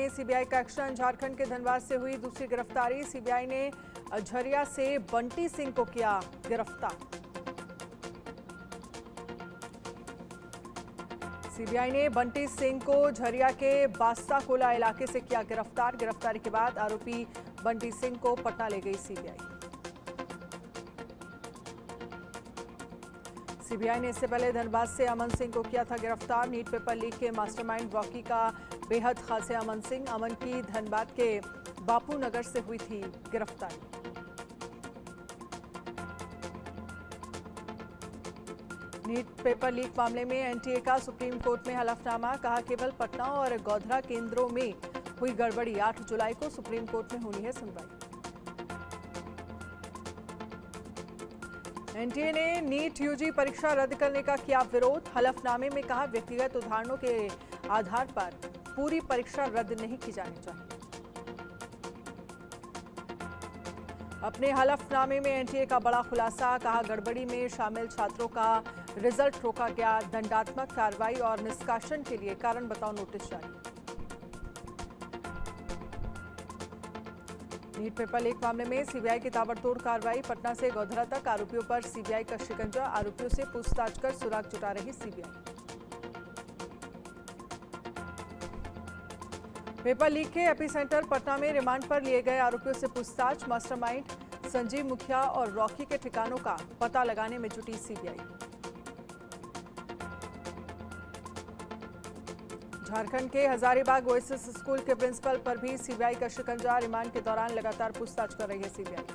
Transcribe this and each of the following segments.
CBI का action. Jharkhand के धनबाद से हुई दूसरी गिरफ्तारी। सीबीआई ने झरिया से बंटी सिंह को किया गिरफ्तार। सीबीआई ने बंटी सिंह को झरिया के बास्ताकोला इलाके से किया गिरफ्तार। गिरफ्तारी के बाद आरोपी बंटी सिंह को पटना ले गई सीबीआई। सीबीआई ने इससे पहले धनबाद से अमन सिंह को किया था गिरफ्तार। नीट पेपर लीक के मास्टरमाइंड रॉकी का बेहद खास है अमन सिंह। अमन की धनबाद के बापू नगर से हुई थी गिरफ्तारी। नीट पेपर लीक मामले में एनटीए का सुप्रीम कोर्ट में हलफनामा। कहा केवल पटना और गोधरा केंद्रों में हुई गड़बड़ी। 8 जुलाई को सुप्रीम कोर्ट में होनी है सुनवाई। एनटीए ने नीट यूजी परीक्षा रद्द करने का किया विरोध। हलफनामे में कहा व्यक्तिगत उदाहरणों के आधार पर पूरी परीक्षा रद्द नहीं की जानी चाहिए। अपने हलफनामे में एनटीए का बड़ा खुलासा। कहा गड़बड़ी में शामिल छात्रों का रिजल्ट रोका गया। दंडात्मक कार्रवाई और निष्कासन के लिए कारण बताओ नोटिस जारी। नीट पेपर लीक मामले में सीबीआई की ताबड़तोड़ कार्रवाई। पटना से गोधरा तक आरोपियों पर सीबीआई का शिकंजा। आरोपियों से पूछताछ कर सुराग जुटा रही सीबीआई। पेपर लीक के एपिसेंटर पटना में रिमांड पर लिए गए आरोपियों से पूछताछ। मास्टरमाइंड संजीव मुखिया और रॉकी के ठिकानों का पता लगाने में जुटी सीबीआई। झारखंड के हजारीबाग ओएसिस स्कूल के प्रिंसिपल पर भी सीबीआई का शिकंजा। रिमांड के दौरान लगातार पूछताछ कर रही है सीबीआई।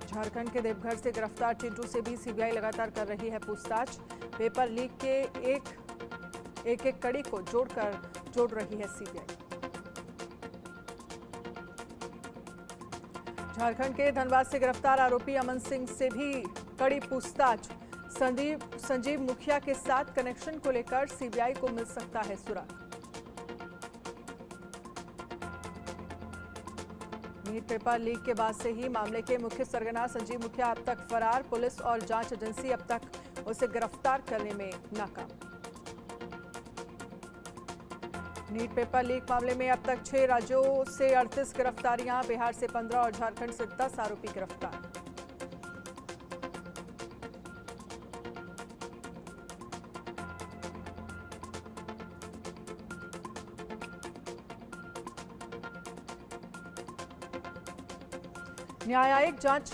झारखंड के देवघर से गिरफ्तार चिंटू से भी सीबीआई लगातार कर रही है पूछताछ। पेपर लीक के एक कड़ी को जोड़ रही है सीबीआई। झारखंड के धनबाद से गिरफ्तार आरोपी अमन सिंह से भी कड़ी पूछताछ। संजीव मुखिया के साथ कनेक्शन को लेकर सीबीआई को मिल सकता है सुराग। नीट पेपर लीक के बाद से ही मामले के मुख्य सरगना संजीव मुखिया अब तक फरार। पुलिस और जांच एजेंसी अब तक उसे गिरफ्तार करने में नाकाम। नीट पेपर लीक मामले में अब तक 6 राज्यों से 38 गिरफ्तारियां। बिहार से 15 और झारखंड से 10 आरोपी गिरफ्तार। न्यायिक जांच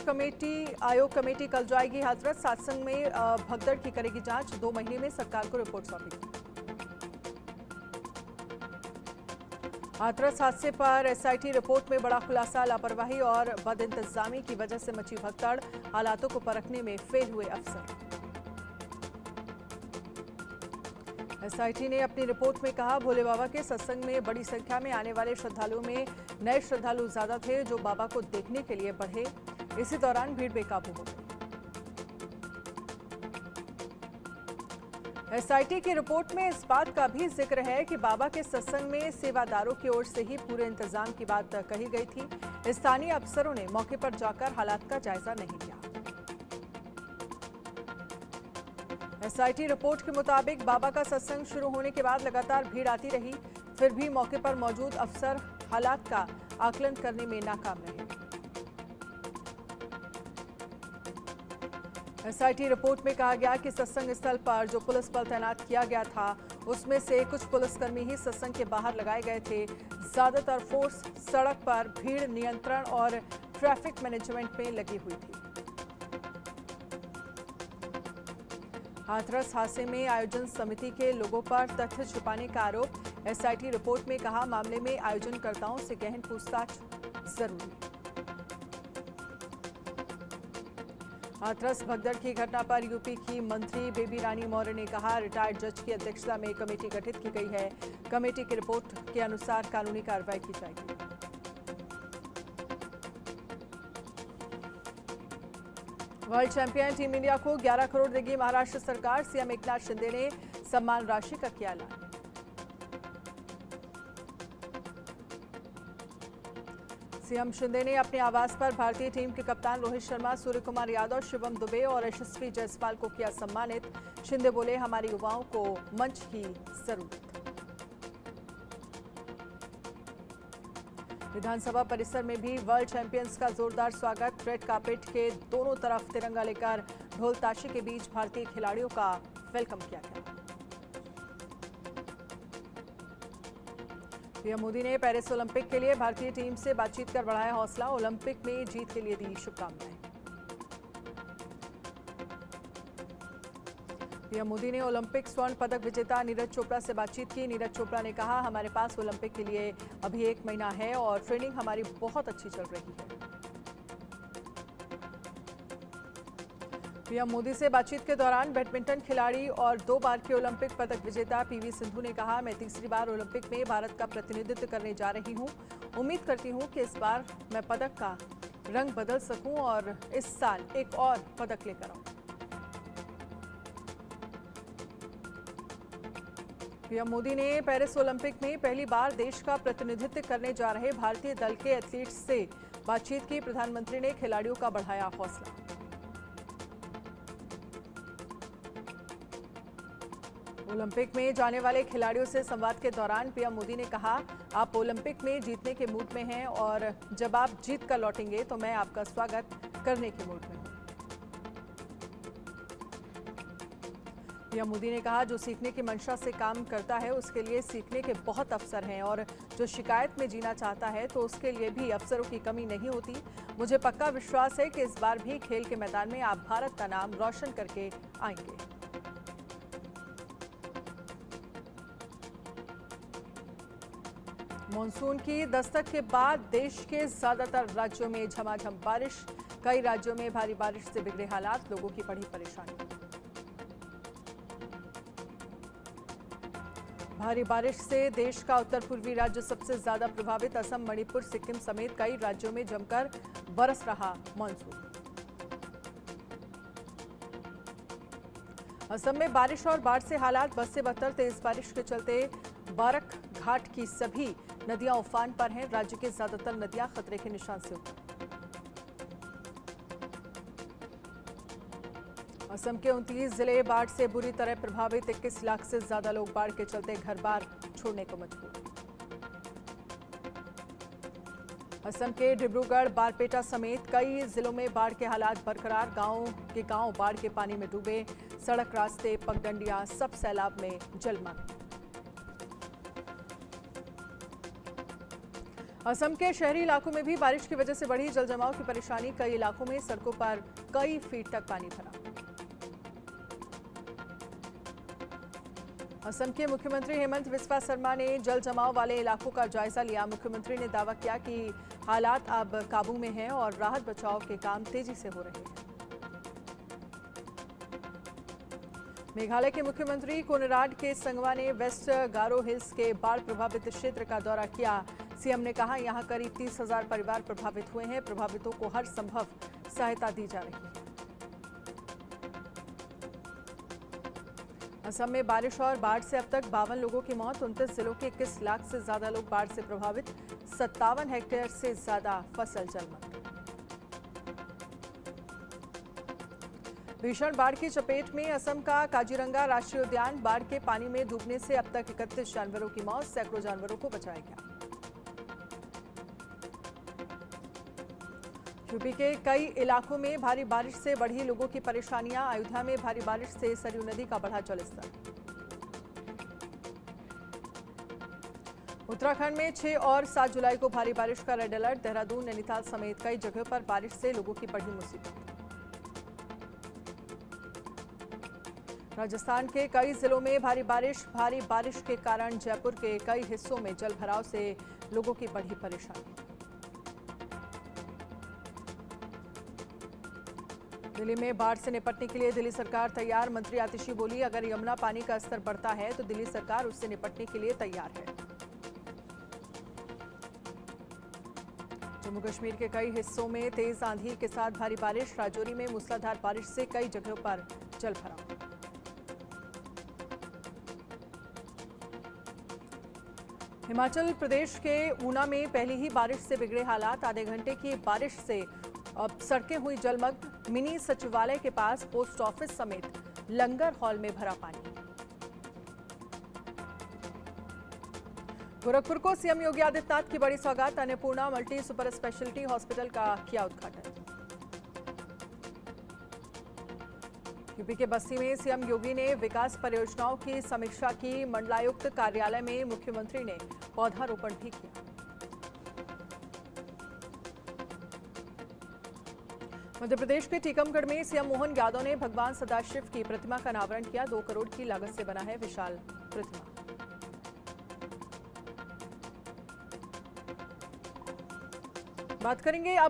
आयोग कमेटी कल जाएगी हाथरस। सत्संग में भगदड़ की करेगी जांच। 2 महीने में सरकार को रिपोर्ट सौंपेगी। हाथरस हादसे पर एसआईटी रिपोर्ट में बड़ा खुलासा। लापरवाही और बदइंतजामी की वजह से मची भगदड़। हालातों को परखने में फेल हुए अफसर। एसआईटी ने अपनी रिपोर्ट में कहा भोले बाबा के सत्संग में बड़ी संख्या में आने वाले श्रद्धालुओं में नए श्रद्धालु ज्यादा थे जो बाबा को देखने के लिए बढ़े। इसी दौरान भीड़ बेकाबू हो गई। एसआईटी की रिपोर्ट में इस बात का भी जिक्र है कि बाबा के सत्संग में सेवादारों की ओर से ही पूरे इंतजाम की बात कही गई थी। स्थानीय अफसरों ने मौके पर जाकर हालात का जायजा नहीं लिया। एसआईटी रिपोर्ट के मुताबिक बाबा का सत्संग शुरू होने के बाद लगातार भीड़ आती रही। फिर भी मौके पर मौजूद अफसर हालात का आकलन करने में नाकाम रहे। एसआईटी रिपोर्ट में कहा गया कि सत्संग स्थल पर जो पुलिस बल तैनात किया गया था उसमें से कुछ पुलिसकर्मी ही सत्संग के बाहर लगाए गए थे। ज्यादातर फोर्स सड़क पर भीड़ नियंत्रण और ट्रैफिक मैनेजमेंट में लगी हुई थी। हाथरस हादसे में आयोजन समिति के लोगों पर तथ्य छुपाने का आरोप। एसआईटी रिपोर्ट में कहा मामले में आयोजनकर्ताओं से गहन पूछताछ जरूरी। हाथरस भगदड़ की घटना पर यूपी की मंत्री बेबी रानी मौर्य ने कहा रिटायर्ड जज की अध्यक्षता में कमेटी गठित की गई है। कमेटी की रिपोर्ट के अनुसार कानूनी कार्रवाई की जाएगी। वर्ल्ड चैंपियन टीम इंडिया को 11 करोड़ देगी महाराष्ट्र सरकार। सीएम एकनाथ शिंदे ने सम्मान राशि का किया ऐलान। सीएम शिंदे ने अपने आवास पर भारतीय टीम के कप्तान रोहित शर्मा, सूर्य कुमार यादव, शिवम दुबे और यशस्वी जायसवाल को किया सम्मानित। शिंदे बोले, हमारे युवाओं को मंच की जरूरत। विधानसभा परिसर में भी वर्ल्ड चैंपियंस का जोरदार स्वागत। रेड कार्पेट के दोनों तरफ तिरंगा लेकर ढोल ताशे के बीच भारतीय खिलाड़ियों का वेलकम किया गया। पीएम मोदी ने पेरिस ओलंपिक के लिए भारतीय टीम से बातचीत कर बढ़ाया हौसला। ओलंपिक में जीत के लिए दी शुभकामनाएं। पीएम मोदी ने ओलंपिक स्वर्ण पदक विजेता नीरज चोपड़ा से बातचीत की। नीरज चोपड़ा ने कहा, हमारे पास ओलंपिक के लिए अभी 1 महीना है और ट्रेनिंग हमारी बहुत अच्छी चल रही है। पीएम मोदी से बातचीत के दौरान बैडमिंटन खिलाड़ी और 2 बार के ओलंपिक पदक विजेता पीवी सिंधु ने कहा, मैं तीसरी बार ओलंपिक में भारत का प्रतिनिधित्व करने जा रही हूं। उम्मीद करती हूं कि इस बार मैं पदक का रंग बदल सकूं और इस साल एक और पदक लेकर आऊं। पीएम मोदी ने पेरिस ओलंपिक में पहली बार देश का प्रतिनिधित्व करने जा रहे भारतीय दल के एथलीट्स से बातचीत की। प्रधानमंत्री ने खिलाड़ियों का बढ़ाया हौसला। ओलंपिक में जाने वाले खिलाड़ियों से संवाद के दौरान पीएम मोदी ने कहा, आप ओलंपिक में जीतने के मूड में हैं और जब आप जीत कर लौटेंगे तो मैं आपका स्वागत करने के मूड में हूं। पीएम मोदी ने कहा, जो सीखने की मंशा से काम करता है उसके लिए सीखने के बहुत अवसर हैं और जो शिकायत में जीना चाहता है तो उसके लिए भी अवसरों की कमी नहीं होती। मुझे पक्का विश्वास है कि इस बार भी खेल के मैदान में आप भारत का नाम रोशन करके आएंगे। मॉनसून की दस्तक के बाद देश के ज्यादातर राज्यों में झमाझम बारिश। कई राज्यों में भारी बारिश से बिगड़े हालात, लोगों की बढ़ी परेशानी। भारी बारिश से देश का उत्तर पूर्वी राज्य सबसे ज्यादा प्रभावित। असम, मणिपुर, सिक्किम समेत कई राज्यों में जमकर बरस रहा मॉनसून। असम में बारिश और बाढ़ से हालात बद से बदतर। तेज बारिश के चलते बारक घाट की सभी नदियां उफान पर हैं। राज्य के ज्यादातर नदियां खतरे के निशान से ऊपर। असम के 29 जिले बाढ़ से बुरी तरह प्रभावित। 21 लाख से ज्यादा लोग बाढ़ के चलते घर-बार छोड़ने को मजबूर। असम के डिब्रूगढ़, बारपेटा समेत कई जिलों में बाढ़ के हालात बरकरार। गांव बाढ़ के पानी में डूबे। सड़क, रास्ते, पगडंडियां सब सैलाब में जलमग्न। असम के शहरी इलाकों में भी बारिश की वजह से बढ़ी जलजमाव की परेशानी। कई इलाकों में सड़कों पर कई फीट तक पानी भरा। असम के मुख्यमंत्री हेमंत बिस्वा शर्मा ने जल जमाव वाले इलाकों का जायजा लिया। मुख्यमंत्री ने दावा किया कि हालात अब काबू में हैं और राहत बचाव के काम तेजी से हो रहे हैं। मेघालय के मुख्यमंत्री कोनराड के संगवा ने वेस्ट गारो हिल्स के बाढ़ प्रभावित क्षेत्र का दौरा किया। सीएम ने कहा, यहां करीब 30,000 परिवार प्रभावित हुए हैं। प्रभावितों को हर संभव सहायता दी जा रही है। असम में बारिश और बाढ़ से अब तक 52 लोगों की मौत। 29 जिलों के 21 लाख से ज्यादा लोग बाढ़ से प्रभावित। 57 हेक्टेयर से ज्यादा फसल जलमग्न। भीषण बाढ़ की चपेट में असम का काजीरंगा राष्ट्रीय उद्यान। बाढ़ के पानी में डूबने से अब तक 31 जानवरों की मौत। सैकड़ों जानवरों को बचाया गया। यूपी के कई इलाकों में भारी बारिश से बढ़ी लोगों की परेशानियां। अयोध्या में भारी बारिश से सरयू नदी का बढ़ा जलस्तर। उत्तराखंड में 6 और 7 जुलाई को भारी बारिश का रेड अलर्ट। देहरादून, नैनीताल समेत कई जगहों पर बारिश से लोगों की बढ़ी मुसीबत। राजस्थान के कई जिलों में भारी बारिश के कारण जयपुर के कई हिस्सों में जलभराव से लोगों की बढ़ी परेशानी। दिल्ली में बाढ़ से निपटने के लिए दिल्ली सरकार तैयार। मंत्री आतिशी बोली, अगर यमुना पानी का स्तर बढ़ता है तो दिल्ली सरकार उससे निपटने के लिए तैयार है। जम्मू कश्मीर के कई हिस्सों में तेज आंधी के साथ भारी बारिश। राजौरी में मूसलाधार बारिश से कई जगहों पर जलभराव। हिमाचल प्रदेश के ऊना में पहली ही बारिश से बिगड़े हालात। आधे घंटे की बारिश से अब सड़कें हुई जलमग्न। मिनी सचिवालय के पास पोस्ट ऑफिस समेत लंगर हॉल में भरा पानी। गोरखपुर को सीएम योगी आदित्यनाथ की बड़ी सौगात। Annapurna multi super speciality hospital का किया उद्घाटन। यूपी के बस्सी में सीएम योगी ने विकास परियोजनाओं की समीक्षा की। मंडलायुक्त कार्यालय में मुख्यमंत्री ने पौधारोपण भी किया। मध्य प्रदेश के टीकमगढ़ में सीएम मोहन यादव ने भगवान सदाशिव की प्रतिमा का अनावरण किया। 2 करोड़ की लागत से बना है विशाल प्रतिमा। बात करेंगे अब